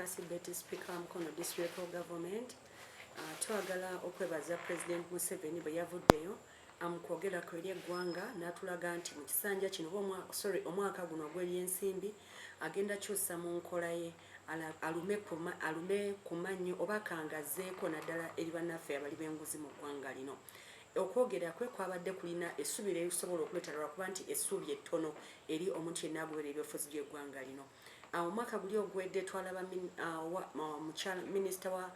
Mpasi Betty Speaker Mukono District Government. Twagala okwebaza President Museveni bwe yavuddeyo kwogera ku eri eggwanga n'atulaga nti mu kisanja kino omwaka guno ogw'ebyensimbi agenda kyusa mu nkola ye alume ku mannyo oba kangazeeko naddala eri bannaffe abali b'enguzi mu ggwanga lino. Okwogera kwe kwabadde kulina essuubi erisobola okuleetera lwakuba nti essuubi ettono eri omuntu yenna agoberera ebyobufuzi by'eggwanga lino. Omwaka guli ogwedde twalaba minisita wa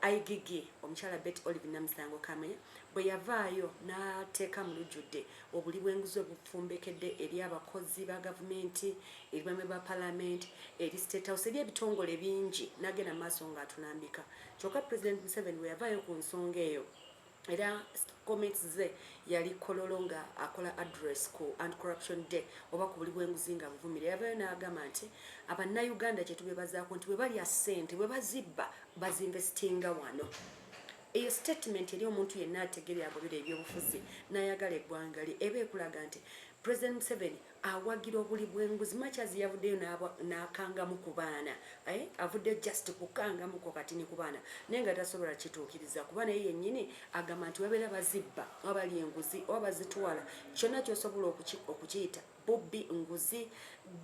IGG omukyala Betty Olive Namusango Kamenya bwe yavaayo n'ateeka mu lujjudde obuli bw'enguzi obufumbekedde eri abakozi ba gavumenti, eri bammemba ba paalamenti, eri State House, eri ebitongole bingi n'agenda mu maaso ng'atulambika. Kyokka President Museveni bwe yavaayo ku nsonga eyo era comments ze yali kololo nga akola address ku Anti-Corruption Day oba ku buli bw'enguzi nga buvumire, yavaayo n'agamba nti abannayuganda kye tubebazaako nti bwe balya ssente bwe bazibba bazinvestinga wano. Eyo statement eri omuntu yenna ategerera agobera ebyobufuzi n'ayagala eggwanga lye eba ekulaga nti President Museveni awagira obuli bw'enguzi machazi yavuddeyo n'akangamu ku baana, avudde just kukangamuko kati ni ku baana naye nga tasobola kituukiriza kuba naye yennyini agamba nti wabeera bazibba oba bali enguzi oba bazitwala kyonna ky'osobola okukiyita bubbi nguzi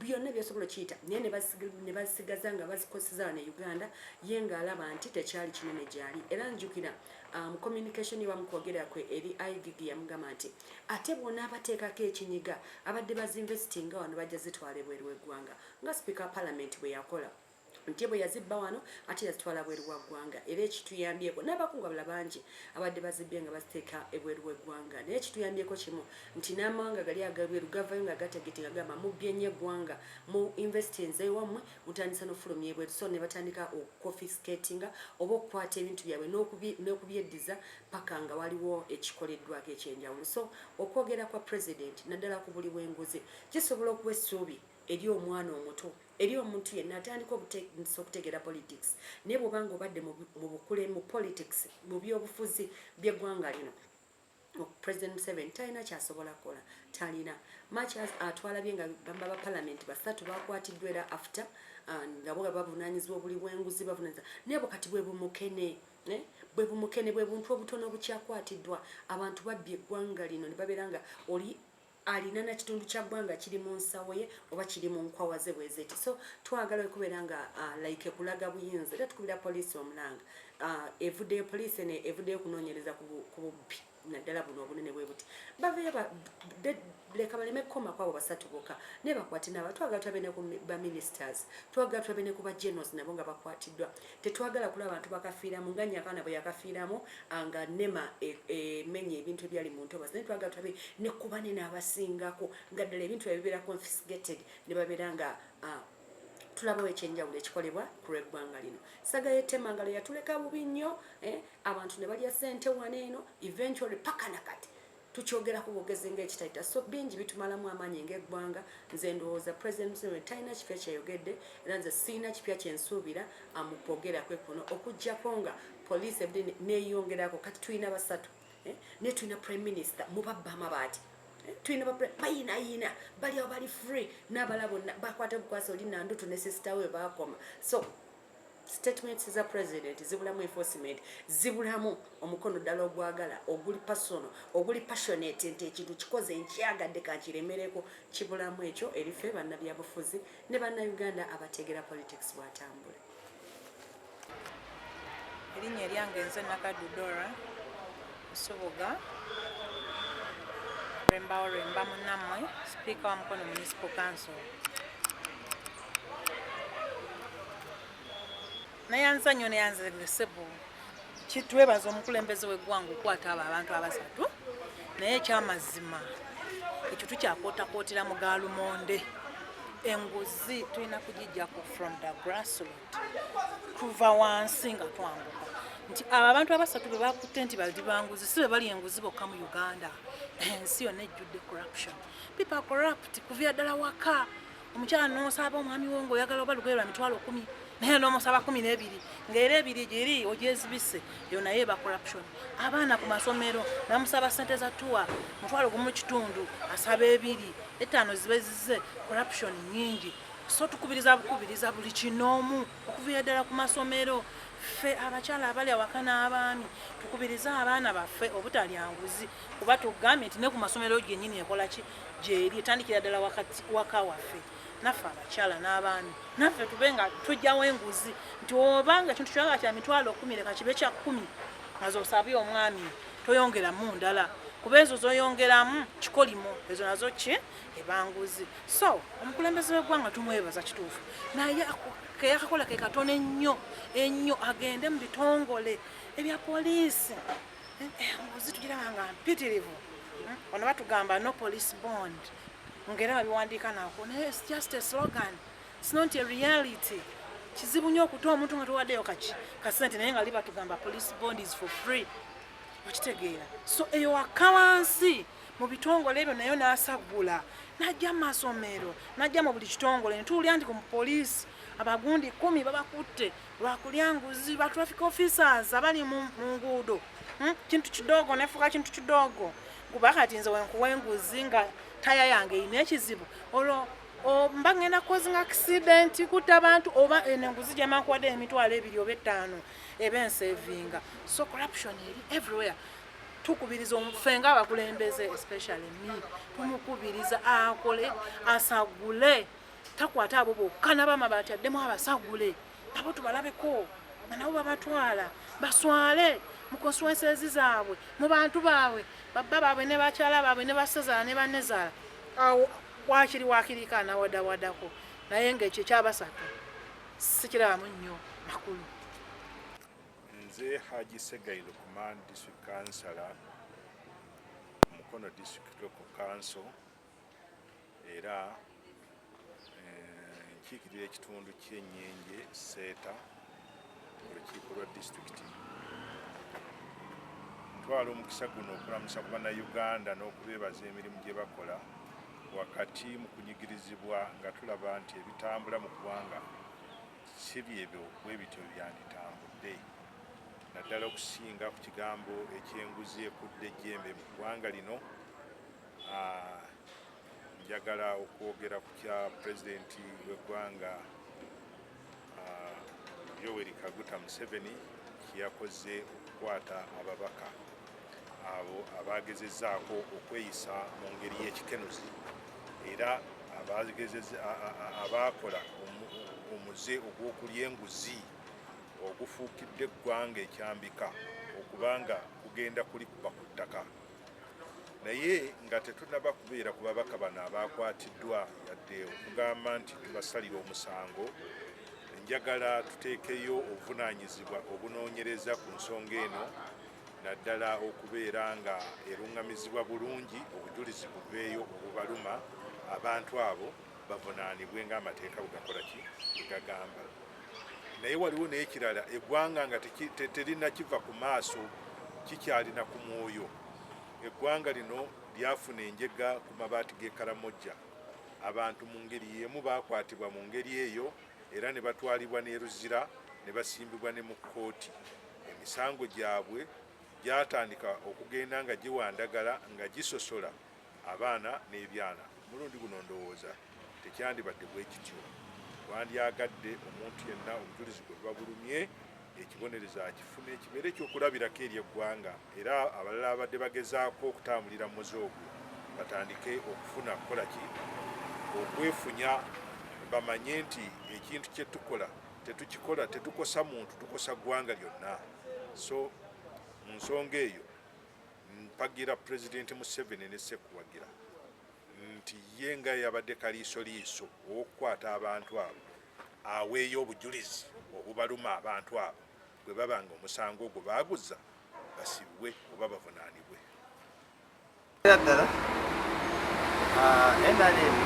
byonna byosobola okiyita naye ne basigaza nga bazikozesa wano e Uganda ye ng'alaba nti tekyali kinene gyali. Era njukira mu communication bamukwogera kwe eri IGG yamugamba nti ate bonna abateekako ekinyiga abadde bazinvestinga wano bajja zitwala ebweru w'eggwanga nga Speaker Parliament bwe yakola nti bwe yazibba wano ate yazitwala bweru wa ggwanga. Era ekituyambyeko n'abakungu abalala bangi abadde bazibbye nga baziteeka ebweru w'eggwanga naye ekituyambyeko kimu nti n'amawanga gali agabweru gavayo nga gategetinga gamba mubbye nnyo eggwanga mu investinze wammwe mutandisa n'ofulumya ebweru so ne batandika confiscatinga oba okukwata ebintu byabwe n'okubyeddiza paka nga waliwo ekikoleddwako ekyenjawulo. So okwogera kwa President naddala ku buli bw'enguzi kisobola okuwa essuubi eri omwana omuto eri omuntu yenna atandika okutegeera politics naye bw'obanga obadde mu bukule mu politics mu byobufuzi by'eggwanga lino President Museveni talina kyasobola kukola talina Machas atwalabye nga bamba ba Parliament basatu bakwatiddwa era after nga bo bavunaanyizibwa obuli bw'enguzi bavunaanyizibwa naye bukati bwe bumukene bwe buntu obutono obukyakwatiddwa abantu babbye eggwanga lino ne babeera nga oli alina na kitundu kya ggwanga kiri mu nsawo ye oba kiri mu nkwawa ze bwezeti. So twagala okubeera nga like kulaga buyinza era tukubira poliisi omulanga evuddeyo poliisi ne evuddeyo kunoonyereza ku bubbi naddala buno obunene bwe buti baveyo leka baleme kukoma kwabo basatu bokka ne bakwate n'aba twagala tulabe ne ku baministers twagala tulabe ne ku bagenerals nabo nga bakwatiddwa tetwagala kulaba abantu bakafiiramu nga Nyakana bwe yakafiiramu nga nema emenya ebintu ebyali mu ntobazi naye twagala tulabe ne ku banene abasingako nga ddala ebintu ebibeera confiscated ne babeera nga tulabawo ekyenjawulo ekikolebwa ku lw'eggwanga lino. Saga y'ettemangalo yatuleka bubi nnyo abantu ne balya ssente wano eno eventually paka nakati tukyogerako bwogezi ng'ekitayita so bingi bitumalamu amaanyi ng'eggwanga. Nze ndowooza President Museveni talina kipya kyeyogedde era nze siina kipya kyensuubira mu kwogera kwe kuno okuggyako nga poliisi ebudde neeyongerako kati tulina basatu ne tulina Prime Minister mubabba amabaati tulina bayina bali awo bali free n'abala bonna bakwata bukwasa oli Nandutu ne sister we baakoma. So statements za President zibulamu enforcement zibulamu omukono ddala ogwagala oguli personal oguli passionate nti ekintu kikoze nkyagadde kankiremereko kibulamu ekyo erife bannabyabufuzi ne bannayuganda abategera politics bwatambula. Erinnya eryange nze Nakadu Dora Nsoboga Remba munammwe Speaker wa Mukono Municipal Council. Nayanza nnyo neyanzegesebo kitwebaza omukulembeze w'eggwanga okukwata abo abantu abasatu naye ekyamazima ekyo tukyakootakootera mu Gaalumonde enguzi tulina kugijjako from the grassroots kuva wansi nga twambuka nti abo abantu abasatu be bakutte nti bali banguzi si be bali enguzi bokka mu Uganda ensi yonna ejjudde corruption people corrupt kuvira ddala waka omukyala n'osaba omwami wo ng'oyagala oba lugoye lwa mitwalo 10 naye n'omusaba 12 ng'era 2 giri ogyezibise yo naye eba corruption. Abaana ku masomero namusaba ssente za tuwa mutwalo gumu kitundu asaba 2 5 zibe zize corruption nyingi so tukubiriza buli kinoomu okuviira ddala ku masomero ffe abakyala abali awaka n'abaami tukubiriza abaana baffe obutalya nguzi kuba tugambye nti ne ku masomero gyennyini ekola ki gyeri etandikira ddala waka waffe naffe abakyala n'abaami naffe tube nga tujjawo enguzi nti obanga kintu kyaka kya mitwalo 10 leka kibe kya 10 nazo osabye omwami toyongeramu ndala kuba ezo zoyongeramu kikolimo ezo nazo ki ebanguzi so omukulembeze w'eggwanga tumwebaza kituufu naye keyakakola ke katono ennyo agende mu bitongole ebya poliisi enguzi tugiraba nga mpitirivu ono batugamba no police bond ngera babiwandiika nako naye it's just a slogan, it's not a reality. Kizibu nnyo okutoa omuntu nga towaddeyo kasente naye nga liba tugamba police bond is for free okitegeera so eyo wakawansi mu bitongole ebyo nayo n'asagula najja mu masomero najja mu buli kitongole netuwulira nti ku mupoliisi abagundi 10 babakutte lwakulya nguzi ba traffic officers abali mu nguudo kintu kidogo nefuka kintu kidogo kuba kati nze wenkuwa enguzi nga taya yange ine ekizibu olwo mba ngenda causing accident kutta abantu oba enguzi gyemankuwadde emitwalo 2 oba 5 ebensevinga so corruption eri everywhere tukubiriza omufenga abakulembeze especially me tumukubiriza akole asagule takwata abo bokka n'abamabati addemu abasagule abo tubalabeko nga nabo babatwala baswale mu constituencies zaabwe mu bantu baabwe babba baabwe ne bakyala baabwe ne basazaala ne bannezaala awo wakirika nawaddawaddako naye ng'ekyo ekyabasatu sikirabamu nnyo makulu. Nze Haji Segailo Command District Councillor Mukono District Local Council era nkiikirira ekitundu ky'Ennyenje Seeta olukiiko lwa disitulikiti. Twala omukisa guno okulamusa Bannayuganda n'okubeebaza emirimu gye bakola wakati mu kunyigirizibwa nga tulaba nti ebitambula mu ggwanga si byebyo bwe bityo byanditambudde naddala okusinga ku kigambo ekyenguzi ekudde ejjembe mu ggwanga lino. Njagala okwogera ku kya pulezidenti w'eggwanga Yoweri Kaguta Museveni kyeyakoze okukwata ababaka abo abagezezzaako okweyisa mu ngeri y'ekikenuzi era abaakola omuze ogw'okulya enguzi ogufuukidde eggwanga ekyambika okubanga kugenda kulikuba ku ttaka. Naye nga tetunaba kubeera ku babaka bano abakwatiddwa yadde okugamba nti tubasalira omusango, njagala tuteekeyo obuvunaanyizibwa obunoonyereza ku nsonga eno naddala okubeera nga erungamizibwa bulungi obujulizi buveeyo obubaluma abantu abo bavunaanibwe ng'amateeka bwegakola ki bwegagamba. Naye waliwo n'ekirala eggwanga nga terinakiva ku maaso kikyalina ku mwoyo. Eggwanga lino lyafuna enjega ku mabaati g'e Karamojja. Abantu mu ngeri y'emu baakwatibwa mu ngeri eyo era ne batwalibwa ne Luzira ne basimbibwa ne mu kkooti. Emisango gyabwe gyatandika okugenda nga giwandagala nga gisosola abaana n'ebyana. Mulundi guno ndowooza tekyandibadde bwe kityo. Wandyagadde omuntu yenna obujulizi bwe babulumye ekibonerezo akifuna ekibeere ekyokulabirako eri eggwanga era abalala abadde bagezaako okutambulira mu zoogo batandike okufuna kukola ki okwefunya bamanye nti ekintu kye tukola tetukikola tetukosa muntu tukosa ggwanga lyonna. So mu nsonga eyo mpagira Pulezidenti Museveni ne Sekuwagira nti ye nga yabadde kaliisoliiso okukwata abantu abo aweeyo obujulizi obubaluma abantu abo bwe baba nga omusango ogwo baaguza basibwe oba bavunaanibwe. ddala NRM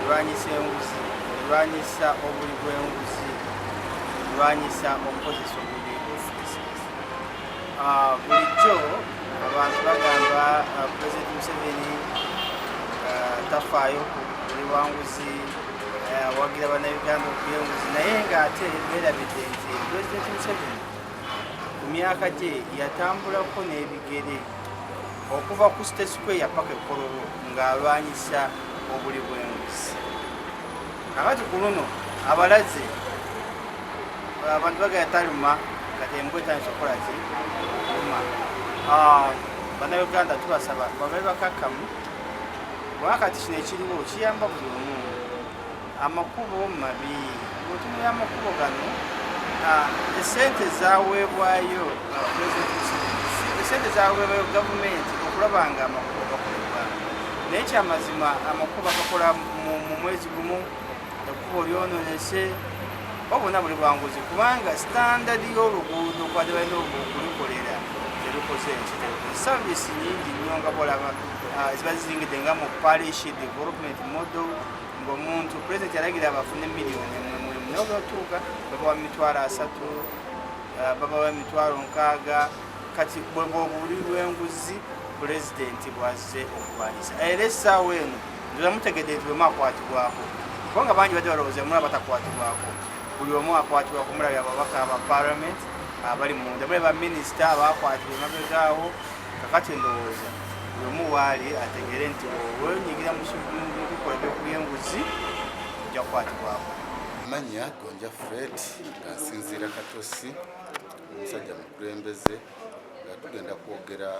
erwanyisa enguzi, erwanyisa obuli bw'enguzi, erwanyisa okukozesa obubi obufuusizi. Bulijjo abantu bagamba Pulezidenti Museveni tafaayo ku buli bwa nguzi, awagira Bannayuganda okulya enguzi, naye ng'ate beerabidde nti Pulezidenti Museveni ku myaka gye yatambulako n'ebigere okuva ku State Square paka e Kololo ng'alwanyisa obuli bw'enguzi. kakati ku luno abalaze abantu bagaya taluma kati embwa etandisa okukola ki luma. Bannayuganda tubasaba bababe bakakkamu kubanga kati kino ekiriwo kiyamba buli omu. Amakubo mabi otumira amakubo gano esente zaweebwayo esente zaweebwayo gavumenti okulaba nga amakubo gakolebwa, naye kyamazima amakubo gakola mu mwezi gumu ekkubo lyononese obona buli bwanguzi kubanga standard y'oluguudo kwate balina okulikolera terukoze ekitego. Service nyingi nnyo nga bolaba ziba zizingidde nga mu parish development model ng'omuntu pulezidenti yalagira abafune miliyoni emwe n'obatuuka babawa 300 babawa 600 kati bwebuli lw'enguzi pulezidenti bwazze okulwanyisa. Era essaawa eno ndoza mutegedde nti bwemu akwatibwako kubanga bangi badde balowooza mulaba batakwatibwako. Buli omu akwatibwako, mulabye ababaka aba parliament abali munda, mulabye baminisita abakwatibwa emabegaawo. Kakati ndowooza buli omu waali ategere nti wenyigira mu bikola by'okulyenguzi ojja kukwatibwako. Amanya Gonja Fred asinziira Katosi, omusajja mukulembeze nga tugenda kwogera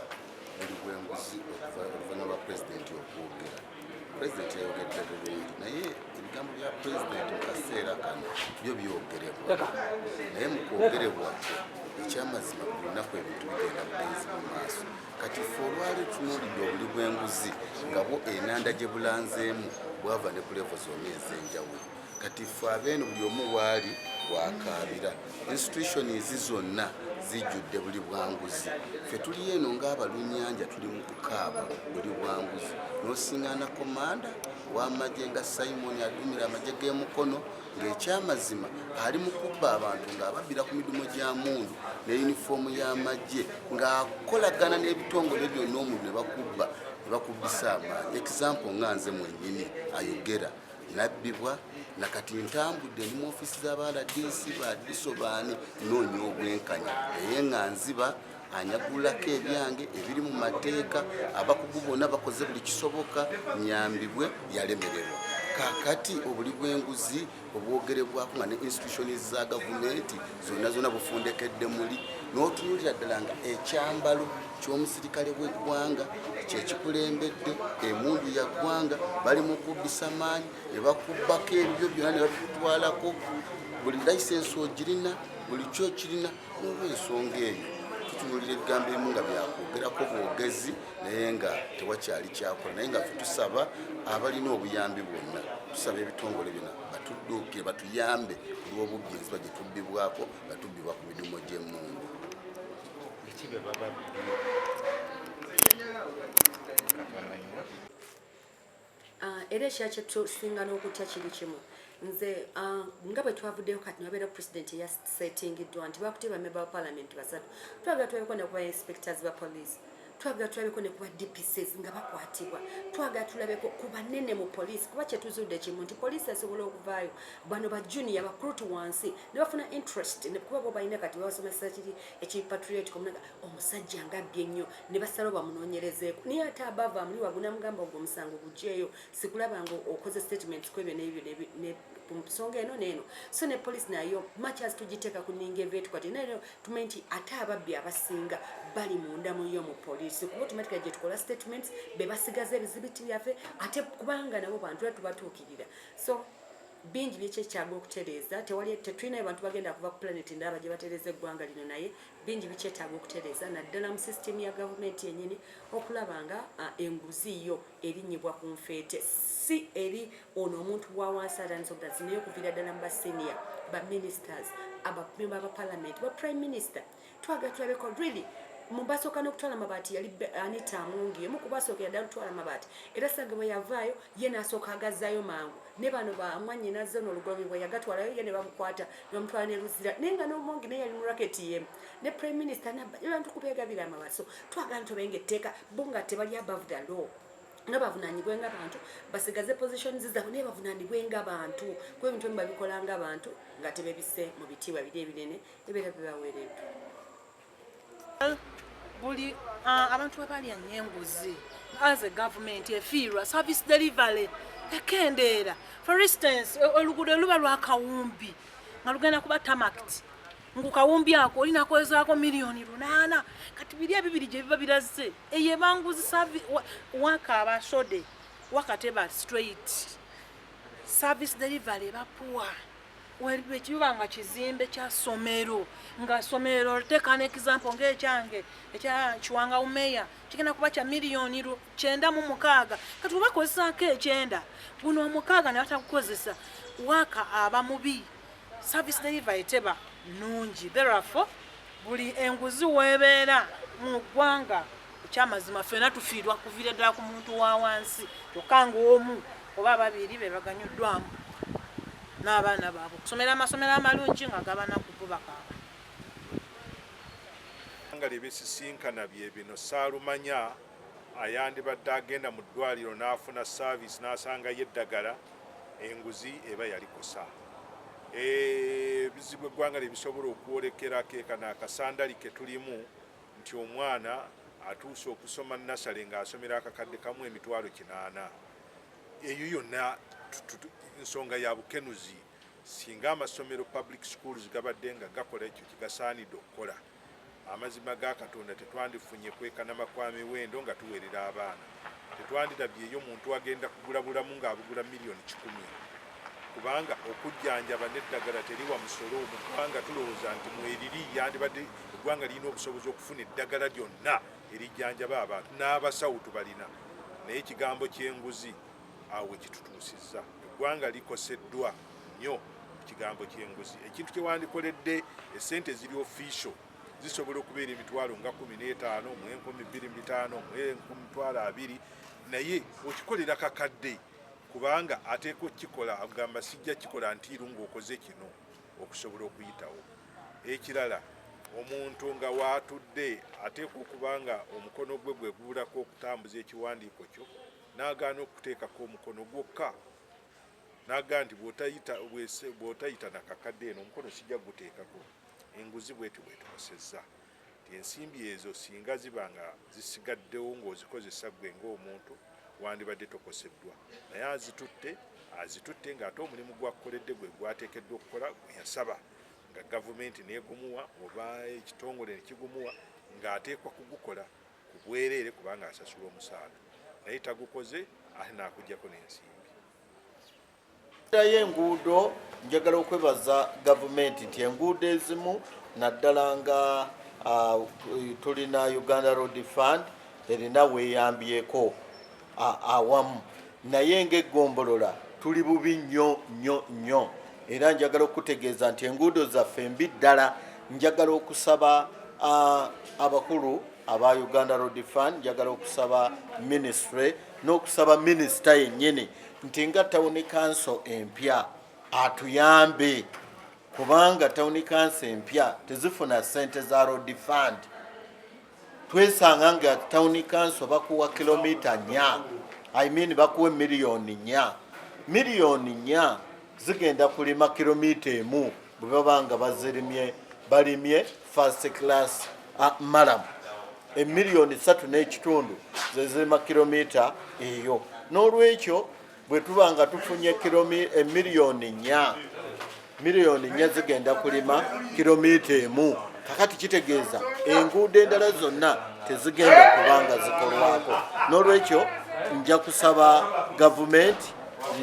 buli bw'enguzi oluvannyuma lwa pulezidenti okwogera. Pulezidenti yayogedde bulungi naye ebigambo bya pulezidenti mu kaseera kano byo byogerebwa, naye mu kwogerebwa ekyamazima buli lunaku ebintu bigenda bugenzi mu maaso. Kati ffe olwali tunuulidde obuli bw'enguzi nga bwo enanda gye bulanzeemu bwava ne ku levo zonna ez'enjawulo. Kati ffe abeeno buli omu waali bwakaabira, institutions zonna zijjudde buli bwanguzi. Ffe tuli eno ng'abalunnyanja tuli mu kukaaba buli bwanguzi, n'osiŋŋaana komanda w'amagye nga Simon adumira amagye g'emukono ng'ekyamazima ali mu kubba abantu ng'ababbira ku midumo gya mundu ne yunifoomu y'amagye ng'akolagana n'ebitongole byonna omuntu ne bakubba ne bakubbisa amaanyi. Example nga nze mwennyini ayogera nabbibwa nakati ntambudde ndi mu ofiisi z'aba-RDC baddiso baani noonya obwenkanya naye nga nziba anyagulako ebyange ebiri mu mateeka. Abakugu bonna bakoze buli kisoboka nyambibwe yalemererwa. Kakati obuli bw'enguzi obwogerebwako nga ne institutions za gavumenti zonna bufundekedde muli n'otunuulira ddala nga ekyambalo ky'omusirikale w'eggwanga kyekikulembedde emundu ya ggwanga bali mu kubbisa maanyi ne bakubbako ebyo byonna ne babitwalako. Buli layisensi ogirina buli kyokirina n'olw'ensonga eyo tutunuulira ebigambo ebimu nga byakwogerako bwogezi naye nga tewakyali kyakola. Naye nga ffe tusaba abalina obuyambi bwonna, tusaba ebitongole byonna batudduukire batuyambe ku lw'obubbi enziba gye tubbibwako nga tubbibwa ku midumo gy'emmundu. Era ekira kyetusinga n'okutya kiri kimu nze nga bwe twavuddeyo kati nabeera pulezidenti eyasetingiddwa nti bakutte bamemba ba palamenti basatu, twagala tulabeko ne kuba inspectors ba poliisi, twagala tulabeko ne kuba DPCs nga bakwatibwa, twagala tulabeko ku banene mu poliisi kuba kyetuzudde kimu nti poliisi esobola okuvaayo bano ba junior bakulutu wansi ne bafuna interest ne kuba bo balina kati babasomesa kiri ekipatriot komunaga omusajja nga abbye nnyo ne basala bamunoonyerezeeko naye ate abava muli waguna mugamba ogwo omusango gugyeyo sikulaba nga okoze statements kwebyo n'ebyo nsonga eno neeno. So ne poliisi nayo much as tugiteeka ku ninga eveetu kati nayo tumanyi nti ate ababbi abasinga bali munda mu yo mu poliisi kuba automatically gye tukola statements be basigaza ebizibiti byaffe ate kubanga nabo bantu era tubatuukirira. So bingi byekyetaaga okutereeza, tetulina abantu bagenda kuva ku planet ndaba gye batereeza eggwanga lino, naye bingi bikyetaaga okutereeza naddala mu system ya gavumenti yennyini okulaba nga enguzi yo erinnyibwa ku nfeete si eri ono omuntu wa wansi atandisa obutazi naye okuviira ddala mu basenior ba ministers abamemba ba parliament ba prime minister. Twagala tulabeko really mubasooka n'okutwala amabaati yali Anita Amungi emu kubasookera ddala okutwala amabaati era Sage bwe yavaayo ye n'asooka agazzaayo mangu ne bano bamwanyi nazze n'olugomi bwe yagatwalayo ye ne bamukwata ne bamutwala ne Luzira naye nga n'Omongi naye yali mu raketi yemu ne prime minister n'abantu kubeegabira amabaati. So twagala tubenga etteeka bo nga tebali above the law nga bavunaanyibwe ng'abantu basigaze positions zaabwe naye bavunaanibwe ng'abantu kuba ebintu ebimu babikola ng'abantu nga tebebisse mu bitiibwa biri ebinene ebeera bibaweereddwa. Buli abantu abalya nnyo enguzi as a government efiirwa service delivery tekendeera. For instance, oluguudo luba lwakawumbi nga lugenda kuba tamakiti ngukawumbi ako olina kwezaako miliyoni 8 kati biri ebibiri gye biba biraze eyo ebanguzi waka abasode wakateba straight service delivery bapuwa walibe kiba nga kizimbe kya somero nga somero teka ne example ng'ekyange ekya Kiwanga Umeya kigenda kuba kya miliyoni 9 kati bakozesaako 9 guno 6 ne batakukozesa waka aba mubi service delivery teba nungi. Therefore buli enguzi webeera mu ggwanga ekyamazima ffena tufiirwa kuviira ddala ku muntu wa wansi kyokka ng'omu oba babiri be baganyuddwamu n'abaana baabwe okusomera amasomero amalungi nga gabana kububakaaba nga lyebisisinkana bye bino Saalumanya ayandibadde agenda mu ddwaliro n'afuna service n'asangayo eddagala enguzi eba yalikosa. Ebizibu eggwanga lyebisobola okwolekera keekana akasandali ke tulimu nti omwana atuuse okusoma nasale ng'asomera akakadde kamu emitwalo 8. Eyo yonna nsonga ya bukenuzi singa amasomero public schools gabadde nga gakola ekyo kigasaanidde okukola. Amazima ga Katonda tetwandifunye kwekanama kwa miwendo nga tuweerera abaana. Tetwandidabyeyo muntu agenda kugula bulamu ng'abugula miliyoni 10. Kubanga okujjanjaba n'eddagala teriwa musolo mu ggwanga tulowooza nti mweriri yandibadde eggwanga lirina obusobozi okufuna eddagala lyonna erijjanjaba abantu n'abasawo tubalina naye ekigambo ky'enguzi awo kitutuusizza. Eggwanga likoseddwa nnyo ekigambo ky'enguzi. Ekintu kye wandikoledde essente ziri official zisobola okubeera emitwalo nga 15 mu 25 mu 20,000 naye okikolera kakadde kubanga ateeka okikola agamba sijja kikola ntiiru ng'okoze kino okusobola okuyitawo. Ekirala omuntu nga waatudde ateeka okubanga omukono gwe gwe gubulako okutambuza ekiwandiiko kyo n'agaana okuteekako omukono gwokka n'agaa nti bw'otayita nakakadde eno omukono sijja guteekako. Enguzi bweti bwetukosezza ti ensimbi ezo singa ziba nga zisigaddewo ng'ozikozesa ggwe ng'omuntu wandibadde tokoseddwa naye azitutte ng'ate omulimu gwakukoledde gwe gwateekeddwa okukola gwe yasaba nga gavumenti neegumuwa oba ekitongole nekigumuwa ng'ateekwa kugukola ku bwereere kubanga asasula omusaala naye tagukoze ate n'akuggyako n'ensimbi. Enguudo njagala okwebaza gavumenti nti enguudo ezimu naddala nga tulina Uganda Road Fund erina weeyambyeko awamu naye ng'eggombolola tuli bubi nnyo era njagala okutegeeza nti enguudo zaffe mbi ddala. Njagala okusaba abakulu aba Uganda Road Fund, njagala okusaba ministry n'okusaba minisita yennyini nti nga Town Council empya atuyambe kubanga Town Council empya tezifuna ssente za Road Fund. Twesanga nga Town Council bakuwa kilomita 4 bakuwa miliyoni 4. Miliyoni 4 zigenda kulima kilomita 1 bwe babanga balimye first class malamu. Miliyoni 3.5 zezirima kilomita eyo. N'olwekyo bwe tubanga tufunye miliyoni 4 zigenda kulima kilomita 1. Kakati kitegeeza enguudo endala zonna tezigenda kubanga zikolwako. N'olwekyo nja kusaba gavumenti,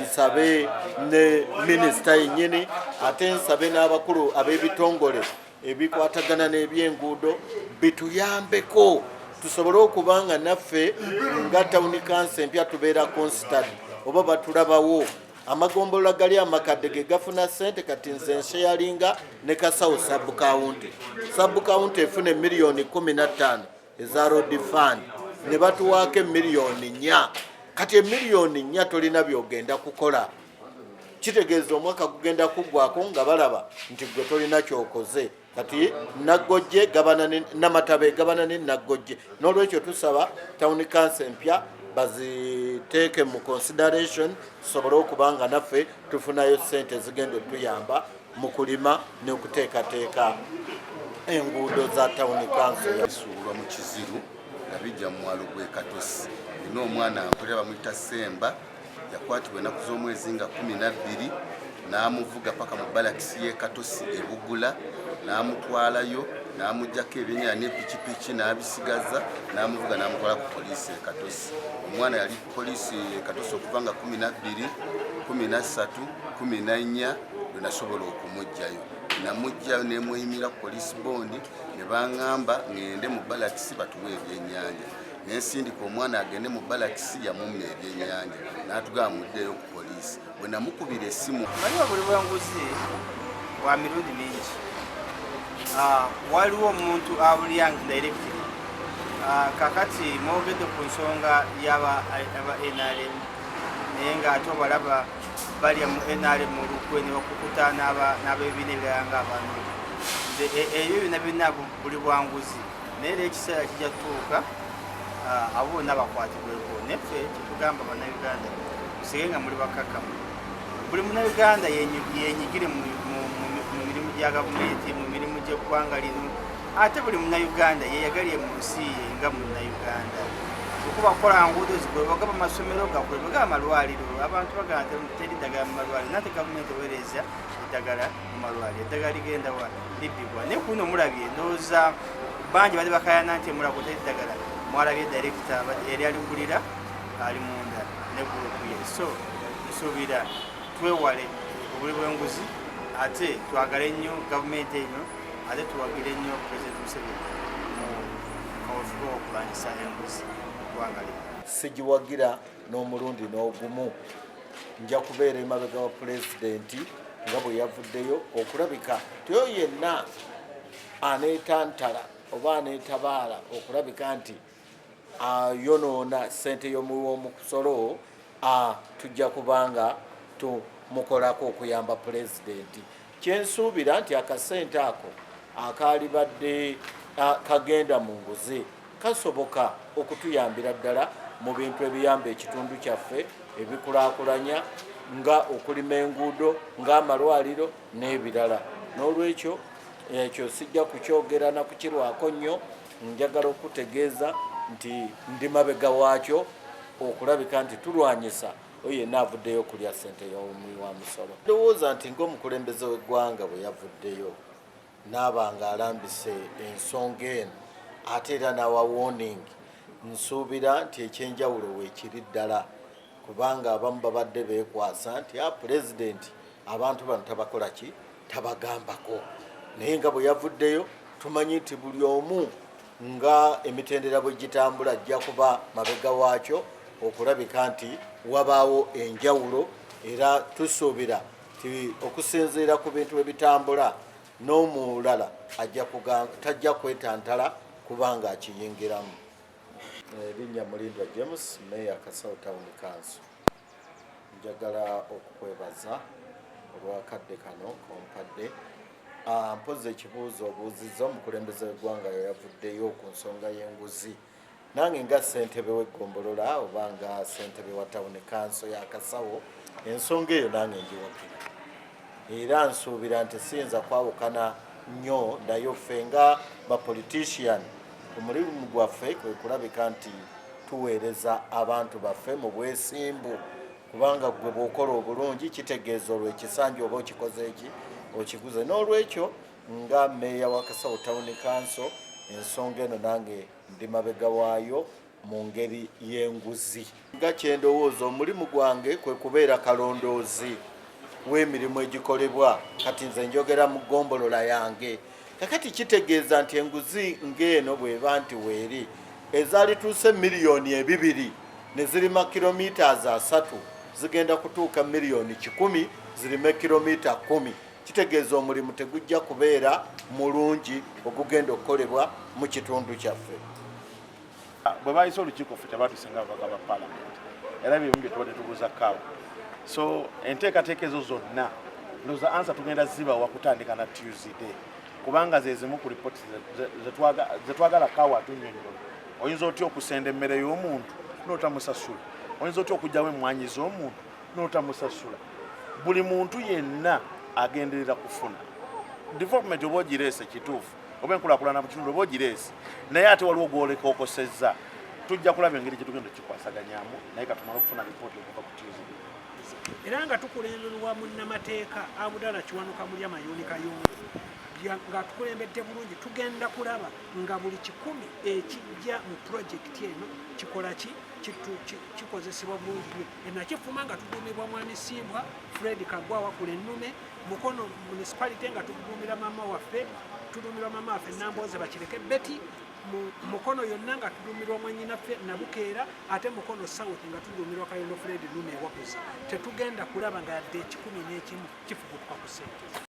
nsabe ne minisita yennyini, ate nsabe n'abakulu ab'ebitongole ebikwatagana n'ebyenguudo bituyambeko tusobole okubanga naffe nga Town Council empya tubeera constant oba batulabawo. Amagombolola gali amakadde ge gafuna ssente kati nze nsheyalinga ne Kasawo sub county efune miliyoni 15 eza Road Fund ne batuwaako miliyoni 4. Kati emiliyoni 4 tolina byogenda kukola. Kitegeeza omwaka gugenda kuggwako nga balaba nti gwe tolina kyokoze. Kati Nagojje gabana Namatabe gabana ne Nagojje. N'olwekyo tusaba Town Council empya baziteeke mu consideration tusobole okubanga naffe tufunayo ssente zigenda tuyamba mu kulima n'okuteekateeka enguudo za Town Council. Yasuulwa mu kiziru nga bijja mu mwalo gw'e Katosi. Nina omwana ampulira bamuyita Semba yakwatibwa ennaku z'omwezi nga 12 n'amuvuga paka mu balakisi y'e Katosi e Bugula n'amutwalayo n'amuggyako ebyennyanja n'epikipiki n'abisigaza n'amuvuga n'amutwala ku poliisi e Katosi. Omwana yali ku poliisi e Katosi okuva nga 12, 13, 14 lwe nasobola okumugjayo. Namugjayo ne mweyimira ku poliisi bondi ne baŋŋamba ŋŋende mu balakisi batuwe ebyennyanja. Nensindika omwana agende mu balakisi yamumma ebyennyanja n'atugamba muddeyo ku poliisi. Bwe namukubira essimu maliwa buli bwanguzi bwa mirundi mingi. Waliwo omuntu abulyangi directly kakati mwogedde ku nsonga y'aba NRM naye ng'ate obalaba balya mu NRM mu lukwe ne bakukuta n'abebibiina ebirala ng'abantu ebyo byonna byonna buli bwanguzi naye era ekiseera kijja tutuuka abo bonna bakwatibweko. Neffe kyetugamba bannayuganda musige nga muli bakakkamu, buli munnayuganda yenyigire mu mirimu gya gavumenti, mu mirimu gy'eggwanga lino, ate buli munnayuganda yeyagalye mu nsi ye nga munnayuganda. Okuba kukola nguudo zigwebwaga amasomero gagwebwaga amalwaliro, abantu bagamba teri ddagala mu malwaliro, nate gavumenti eweereza eddagala mu malwaliro, eddagala ligenda wa libbibwa. Naye kuno mulabye ndowooza bangi bali bakayana nti emulago teri ddagala, mwalabye direkita eri aligulira ali munda ne gurupu ye. So nsuubira twewale obuli bw'enguzi, ate twagale nnyo gavumenti eno, ate tuwagire nnyo Pulezidenti Museveni mu kaweefube w'okulwanyisa enguzi eggwanga lino. Sigiwagira n'omulundi n'ogumu. Nja kubeera emabega wa pulezidenti nga bwe yavuddeyo okulabika toyo yenna aneetantala oba aneetabaala okulabika nti yonoona ssente y'omumusolo, tujja kubanga tumukolako okuyamba pulezidenti. Kyensuubira nti akasente ako akaalibadde kagenda mu nguzi kasoboka okutuyambira ddala mu bintu ebiyamba ekitundu kyaffe ebikulaakulanya nga okulima enguudo, ng'amalwaliro n'ebirala. N'olwekyo ekyo sijja kukyogera na kukirwako nnyo, njagala okutegeeza nti ndi mabega waakyo okulabika nti tulwanyisa oyo yenna avuddeyo okulya ssente y'omuwi wa musolo. Ndowooza nti ng'omukulembeze w'eggwanga bwe yavuddeyo n'aba nga alambise ensonga eno ate era n'awa warning, nsuubira nti ekyenjawulo weekiri ddala, kubanga abamu babadde beekwasa nti pulezidenti abantu bano tabakola ki, tabagambako. Naye nga bwe yavuddeyo tumanyi nti buli omu nga emitendera bwe gitambula ajja kuba mabega waakyo okulabika nti wabaawo enjawulo, era tusuubira nti okusinziira ku bintu bwe bitambula n'omulala tajja kwetantala kubanga akiyingiramu. Erinnya Mulindwa James, Mayor Kasawo Town Council. Njagala okukwebaza olwakadde kano kompadde. Mpoze ekibuuzo obuuzizza omukulembeze w'eggwanga yavuddeyo ku nsonga y'enguzi. Nange nga ssentebe w'eggombolola oba nga ssentebe wa Town Council ya Kasawo, ensonga eyo nange ngiwagira. Era nsuubira nti siyinza kwawukana nnyo naye ffe nga bapolitician omulimu gwaffe kwe kulabika nti tuweereza abantu baffe mu bwesimbu, kubanga gwe bw'okola obulungi kitegeeza olwo ekisanja oba okikoze eki okiguze. N'olwekyo nga meeya wa Kasawo Town Council ensonga eno nange ndi mabega waayo mu ngeri y'enguzi. Nga kyendowooza omulimu gwange kwe kubeera kalondoozi w'emirimu egikolebwa, kati nze njogera mu ggombolola yange. Kakati kitegeeza nti enguzi ng'eno bw'eba nti weeri ezaalituuse miliyoni 2 ne zirima kilomita 3 zigenda kutuuka miliyoni 10 zirime kilomita 10. Kitegeeza omulimu tegujja kubeera mulungi ogugenda okukolebwa mu kitundu kyaffe. Bwe baayise olukiiko ffe tebaatusenga ababaka ba paalamenti, era bye bimu bye tubadde tubuuza kaawa. So enteekateeka ezo zonna ndowooza ansa tugenda zibawa kutandika na Tuesday, kubanga ze zimu ku lipooti ze twagala kaawa atunnyonnyola. Oyinza otya okusenda emmere y'omuntu n'otamusasula? Oyinza otya okugyawo emmwanyi z'omuntu n'otamusasula? Buli muntu yenna agenderera kufuna development oba ogireese kituufu, oba enkulaakulana mu kitundu oba ogireese, naye ate waliwo gw'olekokosezza. tujja kulaba engeri gye tugenda kikwasaganyamu naye katumala okufuna lipooti okuva ku Tuesday. Era nga tukulemberwa munnamateeka Abdallah Kiwanuka Mulya Mayuni Kayungu nga tukulembedde bulungi tugenda kulaba nga buli 100 ekijja mu pulojekiti eno kikola kikozesebwa bulungi enakifuma nga tuduumibwa Mwami Simbwa Fred Kagwa wakula ennume Mukono municipality nga tuduumira mama waffe Nambooze Bakireke Betty Mukono yonna nga tuduumirwa mwannyinaffe Nabukeera ate Mukono South nga tuduumirwa Kayondo Fred Lume Wakuza tetugenda kulaba nga yadde 11 kifubutuka ku ssente.